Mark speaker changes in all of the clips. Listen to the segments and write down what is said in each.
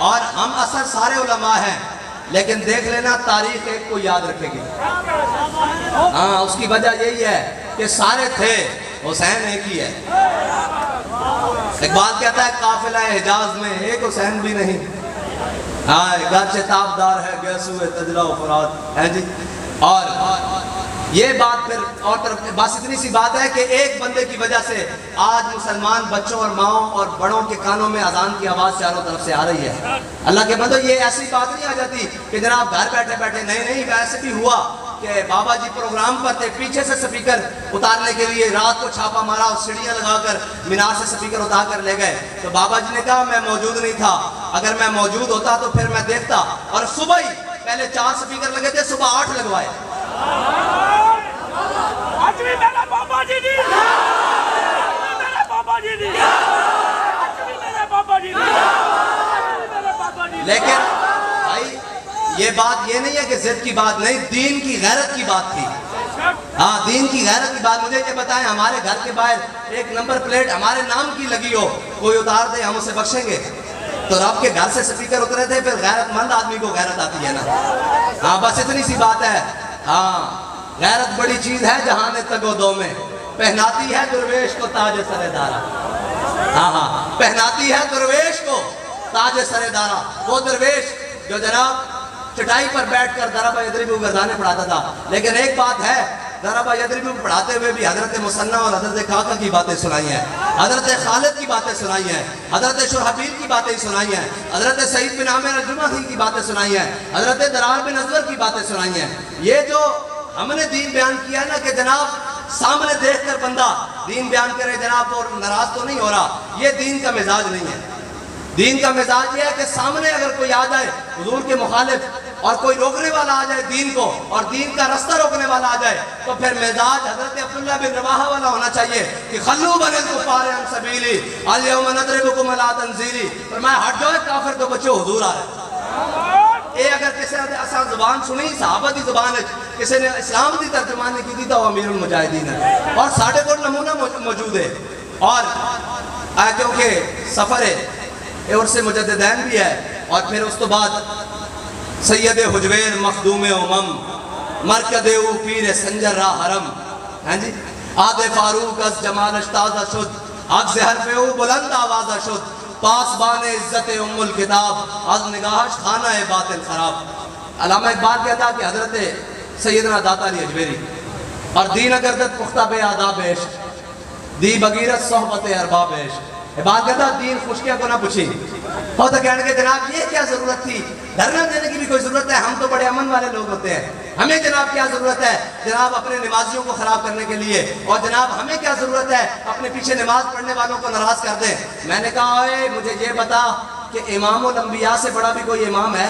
Speaker 1: और हम असर सारे उलमा हैं, लेकिन देख लेना तारीख एक को याद रखेगी। हाँ, उसकी वजह यही है कि सारे थे, हुसैन एक ही है। इकबाल कहता है काफिला हिजाज में एक हुसैन भी नहीं। हाँ, घर से ताबदार है गैसुए तजला फरात है जी। और ये बात फिर और तरफ बस इतनी सी बात है कि एक बंदे की वजह से आज मुसलमान बच्चों और माओ और बड़ों के कानों में अजान की आवाज़ चारों तरफ से आ रही है। अल्लाह के बंदो, ये ऐसी बात नहीं आ जाती कि जनाब घर बैठे बैठे, नहीं, वैसे भी हुआ कि बाबा जी प्रोग्राम पर थे, पीछे से स्पीकर उतारने के लिए रात को छापा मारा और सीढ़ियाँ लगाकर मीनार से स्पीकर उतार कर ले गए। तो बाबा जी ने कहा मैं मौजूद नहीं था, अगर मैं मौजूद होता तो फिर मैं देखता। और सुबह ही पहले 4 स्पीकर लगे थे, सुबह 8 लगवाए। लेकिन भाई ये बात ये नहीं है कि जिद की बात नहीं, दीन की गैरत की बात थी। हाँ, दीन की गैरत की बात। मुझे ये बताएं, हमारे घर के बाहर एक नंबर प्लेट हमारे नाम की लगी हो, कोई उतार दे, हम उसे बख्शेंगे? तो रब के घर से स्पीकर उतरे थे, फिर गैरतमंद आदमी को गैरत आती है ना। हाँ, बस इतनी सी बात है। हाँ, गैरत बड़ी चीज है जहां तगो दो में, पहनाती है दुर्वेश को ताज सरेदारा। हाँ, पहनाती है दुर्वेश को ताज सरेदारा। वो दुर्वेश जो जनाब चटाई पर बैठकर दरबा यदरिबु गर्दाने पढ़ाता था। लेकिन एक बात है, दरबा यदरिबु पढ़ाते हुए भी हजरत मुसन्ना और हजरत खाका की बातें सुनाई हैं, हजरत खालिद की बातें सुनाई हैं, हजरत शुरहबील की बातें सुनाई हैं, हजरत सईद बिन आमिर अल-जुमही की बातें सुनाई हैं, हजरत दरार बिन अजवर की बातें सुनाई हैं। ये जो हमने दीन बयान किया ना कि जनाब सामने देखकर बंदा दीन बयान करे जनाब और नाराज तो नहीं हो रहा, ये दीन का मिजाज नहीं है। दीन का मिजाज ये है कि सामने अगर कोई आ जाए हुजूर के मुखालिफ और कोई रोकने वाला आ जाए दीन को, और दीन का रास्ता रोकने वाला आ जाए, तो फिर मिजाज हजरत अब्दुल्लाह बिन रवाहा वाला होना चाहिए कि खल्लू बनिल कुफार अन सबीली अल यौम नदरिबुकुम अला तंजीली। पर मैं हट जाओ काफिर तो बच्चे हुजूर आ रहे। ये अगर किसी ने असा जुबान सुनी, सहाबा की जुबान है, किसी ने इस्लाम की तर्जुमानी की तो अमीरुल मुजाहिदीन है। और साढ़े को नमूना मौजूद है। और क्योंकि सफर है और से मुजद्दिदैन भी है, और फिर उस तो बाद सैयद हुजवेर मखदूम उमम मरकद पीर संजर रा हरम, हैं जी, आदे फारूक अस जमाल अश्ताज़ शुद हक से हर पे बुलंद आवाज़ शुद पासबान इज्जत उम्मुल किताब आज निगाहश खाना है बातिल खराब। अल्लामा इकबाल कहता कि हजरत सैयदना दाता अली अजमेरी और दीन अगरदत पुख्ता बे आदाब इश्क दी बगीरत सोहबत अरबाब इश्क। इकबाल कहता दीन खुशियाँ को ना पूछी और तो कहने के जनाब ये क्या जरूरत थी, धरना देने की भी कोई जरूरत है, हम तो बड़े अमन वाले लोग होते हैं, हमें जनाब क्या जरूरत है जनाब अपने नमाजियों को खराब करने के लिए, और जनाब हमें क्या जरूरत है अपने पीछे नमाज पढ़ने वालों को नाराज कर दें। मैंने कहा ओए मुझे ये बता कि इमामुल अंबिया से बड़ा भी कोई इमाम है?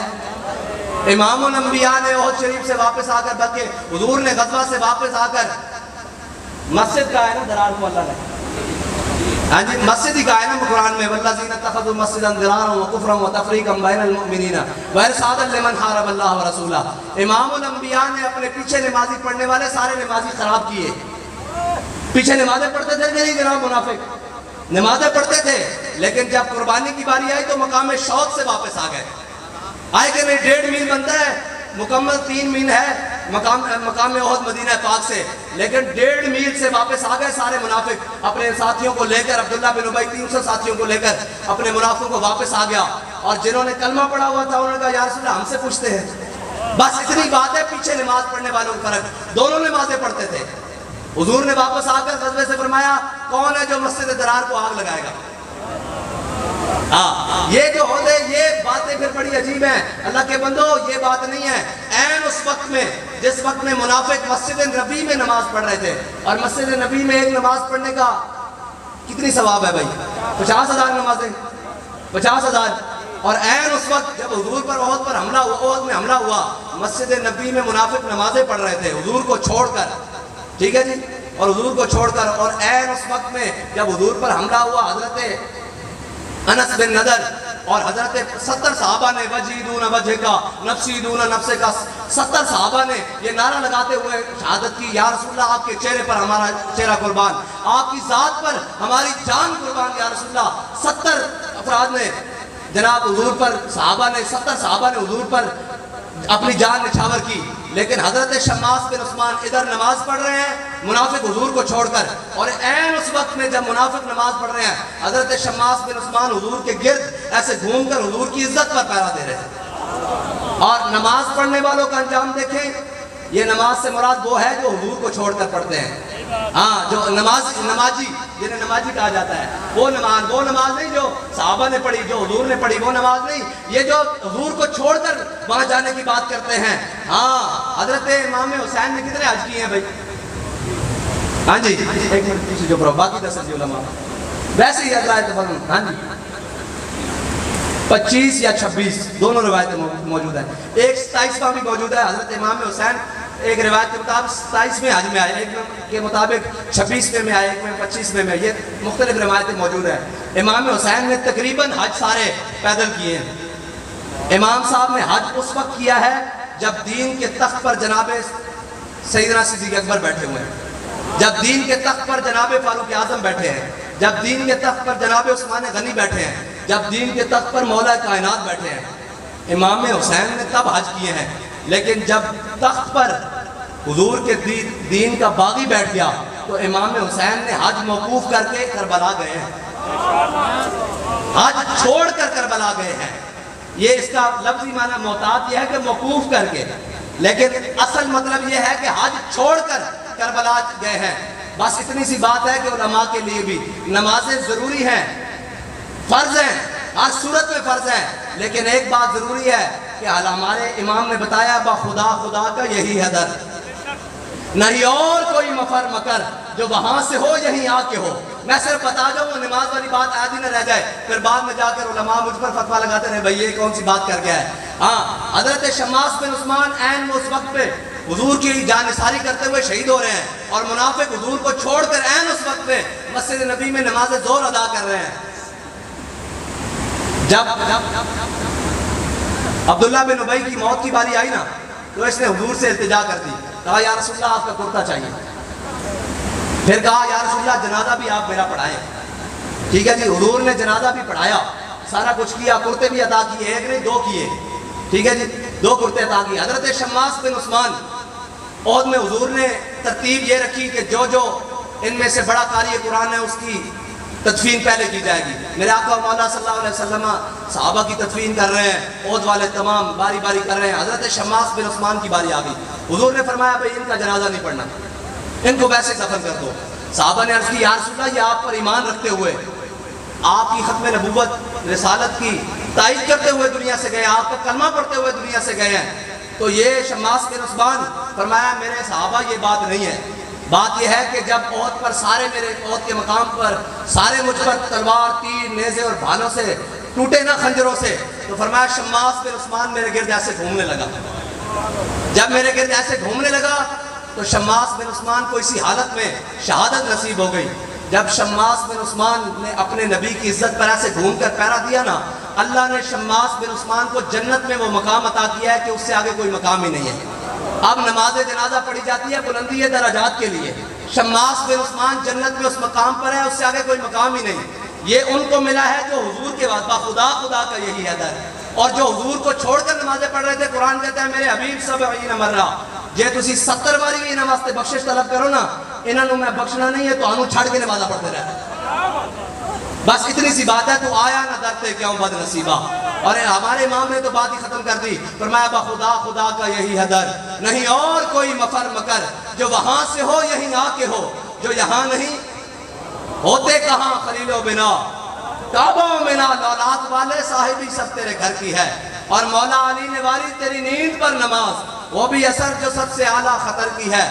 Speaker 1: इमामुल अंबिया ने ओहद शरीफ से वापस आकर, बल्कि हुजूर ने गज़वा से वापस आकर मस्जिद का है ना दरार को अल्लाह ने, हाँ जी, मस्जिद ही का है ना कुरान में, वल्लज़ीना तख़ज़ू मस्जिदन दिरारा व कुफ्रन व तफ़रीक़न बैनल मुअमिनीना व इरसादन लिमन हारब अल्लाह व रसूला। इमामुल अंबिया ने अपने पीछे नमाजी पढ़ने वाले सारे नमाजी खराब किए। पीछे नमाजें पढ़ते थे नहीं जनाब, मुनाफिक नमाजें पढ़ते थे, लेकिन जब कुर्बानी की बारी आई तो मकाम शौक से वापस आ गए। आए कि नहीं 1.5 मील बनता है, मुकम्मल 3 मील है मकाम ओहद मदीना पाक से, लेकिन 1.5 मील से वापस आ गए सारे मुनाफिक अपने साथियों को लेकर। अब्दुल्लाह बिन उबई 300 साथियों को लेकर अपने मुनाफिकों को वापस आ गया, और जिन्होंने कलमा पढ़ा हुआ था उन्होंने कहा या रसूल अल्लाह हमसे पूछते हैं। बस इतनी बात है, पीछे नमाज पढ़ने वालों का फर्क, दोनों नमाजें पढ़ते थे। हुजूर ने वापस आकर गज़वे से फरमाया कौन है जो मस्जिद दरार को आग लगाएगा? हाँ, ये जो होते ये बातें फिर बड़ी अजीब हैं। अल्लाह के बंदो ये बात नहीं है। ऐन उस वक्त में जिस वक्त में मुनाफिक मस्जिद नबी में नमाज पढ़ रहे थे, और मस्जिद नबी में एक नमाज पढ़ने का कितनी सवाब है भाई? 50,000 नमाजें, 50,000। और ऐन उस वक्त जब हुजूर पर ओहद पर हमला हुआ, ओहद में हमला हुआ, मस्जिद नबी में मुनाफिक नमाजें पढ़ रहे थे हुजूर को छोड़कर, ठीक है जी, और हुजूर को छोड़कर। और ऐन उस वक्त में जब हुजूर पर हमला हुआ, हजरत अनस बिन नदर और हजरत 70 सहाबा ने वजीदून वजह का नफ्सीदून नफ्से का 70 सहाबा ने ये नारा लगाते हुए शहादत की, या रसूलल्लाह आपके चेहरे पर हमारा चेहरा कुर्बान, आपकी जात पर हमारी जान कुर्बान या रसूलल्लाह। 70 अफराद ने जनाब हुजूर पर सहाबा ने 70 सहाबा ने हुजूर पर अपनी जान निछावर की, लेकिन हजरत शम्मास बिन उस्मान इधर नमाज पढ़ रहे हैं मुनाफिक हुजूर को छोड़कर, और ऐन उस वक्त में जब मुनाफिक नमाज पढ़ रहे हैं हजरत शम्मास बिन उस्मान हुजूर के गिर्द ऐसे घूमकर हुजूर की इज्जत पर पहरा दे रहे हैं। और नमाज पढ़ने वालों का अंजाम देखें, ये नमाज से मुराद वो है जो हुजूर को छोड़कर पढ़ते हैं। हाँ, जो नमाजी जिन्हें नमाजी कहा जाता है, वो नमाज नहीं जो साहबा ने पढ़ी, जो हुजूर ने पढ़ी, वो नमाज नहीं। ये जो हुजूर को छोड़कर वहां जाने की बात करते हैं। हाँ, हजरत इमाम हुसैन ने कितने हज किए हैं भाई? हाँ जी, एक मिनट पीछे जो बाकी 10 उलमा वैसे ही हजरात। हाँ जी, 25 या 26 दोनों रिवायतें मौजूद है। एक 27वां भी मौजूद है। हजरत इमाम हुसैन एक रिवायत के मुताबिक 27वें हज में आए, एक के मुताबिक 26वें में आए, एक में 25वें में, ये मुख्तलिफ रिवायतें मौजूद है। इमाम हुसैन ने तकरीबन हज सारे पैदल किए हैं। इमाम साहब ने हज उस वक्त किया है जब दीन के तख्त पर जनाब सैयदना सिद्दीक़ अकबर बैठे हुए हैं, जब दीन के तख्त पर जनाब फारूक आजम बैठे हैं, जब दीन के तख्त पर जनाब उस्मान गनी बैठे हैं, जब दीन के तख्त पर मौला कायनात बैठे हैं। इमाम हुसैन ने तब हज किए हैं, लेकिन जब तख्त पर हुजूर के दीन का बागी बैठ गया तो इमाम हुसैन ने हज मौकूफ करके करबला गए हैं, हज छोड़कर करबला गए हैं। ये इसका लफ्जी माना मोहतात यह है कि मौकूफ करके, लेकिन असल मतलब यह है कि हज छोड़कर करबला गए हैं। बस इतनी सी बात है कि उलमा के लिए भी नमाजें जरूरी हैं, फर्ज हैं, हर सूरत में फर्ज है, लेकिन एक बात जरूरी है कि हमारे इमाम ने बताया खुदा खुदा का यही है दर, नहीं और कोई मफर मकर जो वहां से हो यहीं आके हो। मैं सिर्फ बता जाऊँ, नमाज वाली बात आदि न रह जाए, फिर बाद में जाकर उलमा मुझ पर फतवा लगाते रहे भाई ये कौन सी बात कर गया है। हाँ, हजरत शम्मास बिन उस्मान ऐन उस वक्त पे हुजूर की जानिसारी करते हुए शहीद हो रहे हैं, और मुनाफिक हुजूर को छोड़कर ऐन उस वक्त पे मस्जिद नबी में नमाज जोर अदा कर रहे हैं। जब अब्दुल्ला बिन उबई की मौत की बारी आई ना, तो इसने हुजूर से इल्तिजा कर दी, कहा या रसूलल्लाह आपका कुर्ता चाहिए। फिर कहा या रसूलल्लाह जनाजा भी आप मेरा पढ़ाएं। ठीक है जी, हुजूर ने जनाजा भी पढ़ाया, सारा कुछ किया, कुर्ते भी अदा किए, एक नहीं 2 किए। ठीक है जी, 2 कुर्ते अदा किए। हजरत शम्मास बिन उस्मान ओहद में हुजूर ने तरतीब ये रखी कि जो जो इनमें से बड़ा कारी कुरान है उसकी तदफीन पहले की जाएगी। मेरे आका मौला सल्लल्लाहु अलैहि वसल्लम सहाबा की तदफीन कर रहे हैं, ओहद वाले तमाम बारी बारी कर रहे हैं। हजरत शम्मास बिन उस्मान की बारी आ गई। हुजूर ने फरमाया भाई इनका जनाजा नहीं पढ़ना, इनको वैसे दफन कर दो। सहाबा ने अर्ज की या रसूलल्लाह ये आप पर ईमान रखते हुए, आपकी खत्म नबूवत रिसालत की तायद करते हुए दुनिया से गए, आपका कलमा पढ़ते हुए दुनिया से गए हैं। तो ये शम्मास बिन उस्मान फरमाया मेरे सहाबा ये बात नहीं है, बात यह है कि जब ओहद पर सारे मेरे ओहद के मकाम पर सारे मुझ पर तलवार तीर नेज़े और भालों से टूटे ना खंजरों से, तो फरमाया शम्मास बिन उस्मान मेरे गिर्द ऐसे घूमने लगा। जब मेरे गिर्द ऐसे घूमने लगा तो शम्मास बिन उस्मान को इसी हालत में शहादत नसीब हो गई। जब शम्मास बिन उस्मान ने अपने नबी की इज्जत पर ऐसे घूमकर पहरा दिया ना, अल्लाह ने शम्मास बिन उस्मान को जन्नत में वो मकाम अता किया है कि उससे आगे कोई मकाम ही नहीं है। अब नमाज जनाजा पढ़ी जाती है बुलंदी है दराजात के लिए, शम्मास बिन उस्मान जन्नत में उस मकाम पर है, उससे आगे कोई मकाम ही नहीं। ये उनको मिला है जो हुजूर के बाद खुदा खुदा का यही है दर, और जो हुजूर को छोड़कर नमाजें पढ़ रहे थे। कुरान कहता है मेरे हबीब सब मर्रा जे तुसी 70 बारी भी इन्हां वास्ते बख्शिश तलब करो ना, इन्होंने मैं बख्शना नहीं है, तो अनु छड़ के नमाजा पढ़ते रहे। बस इतनी सी बात है, तो आया ना दरते क्यों बदनसीबा। और हमारे इमाम ने तो बात ही खत्म कर दी, फरमाया खुदा खुदा का यही है दर, नहीं और कोई मफर मकर जो वहां से हो यहीं आके हो, जो यहाँ नहीं होते कहाँ खलीलो बिना काबो मिना लौलात वाले साहिबी सब तेरे घर की है। और मौला अली ने वाली तेरी नींद पर नमाज, वो भी असर जो सबसे आला खतर की है।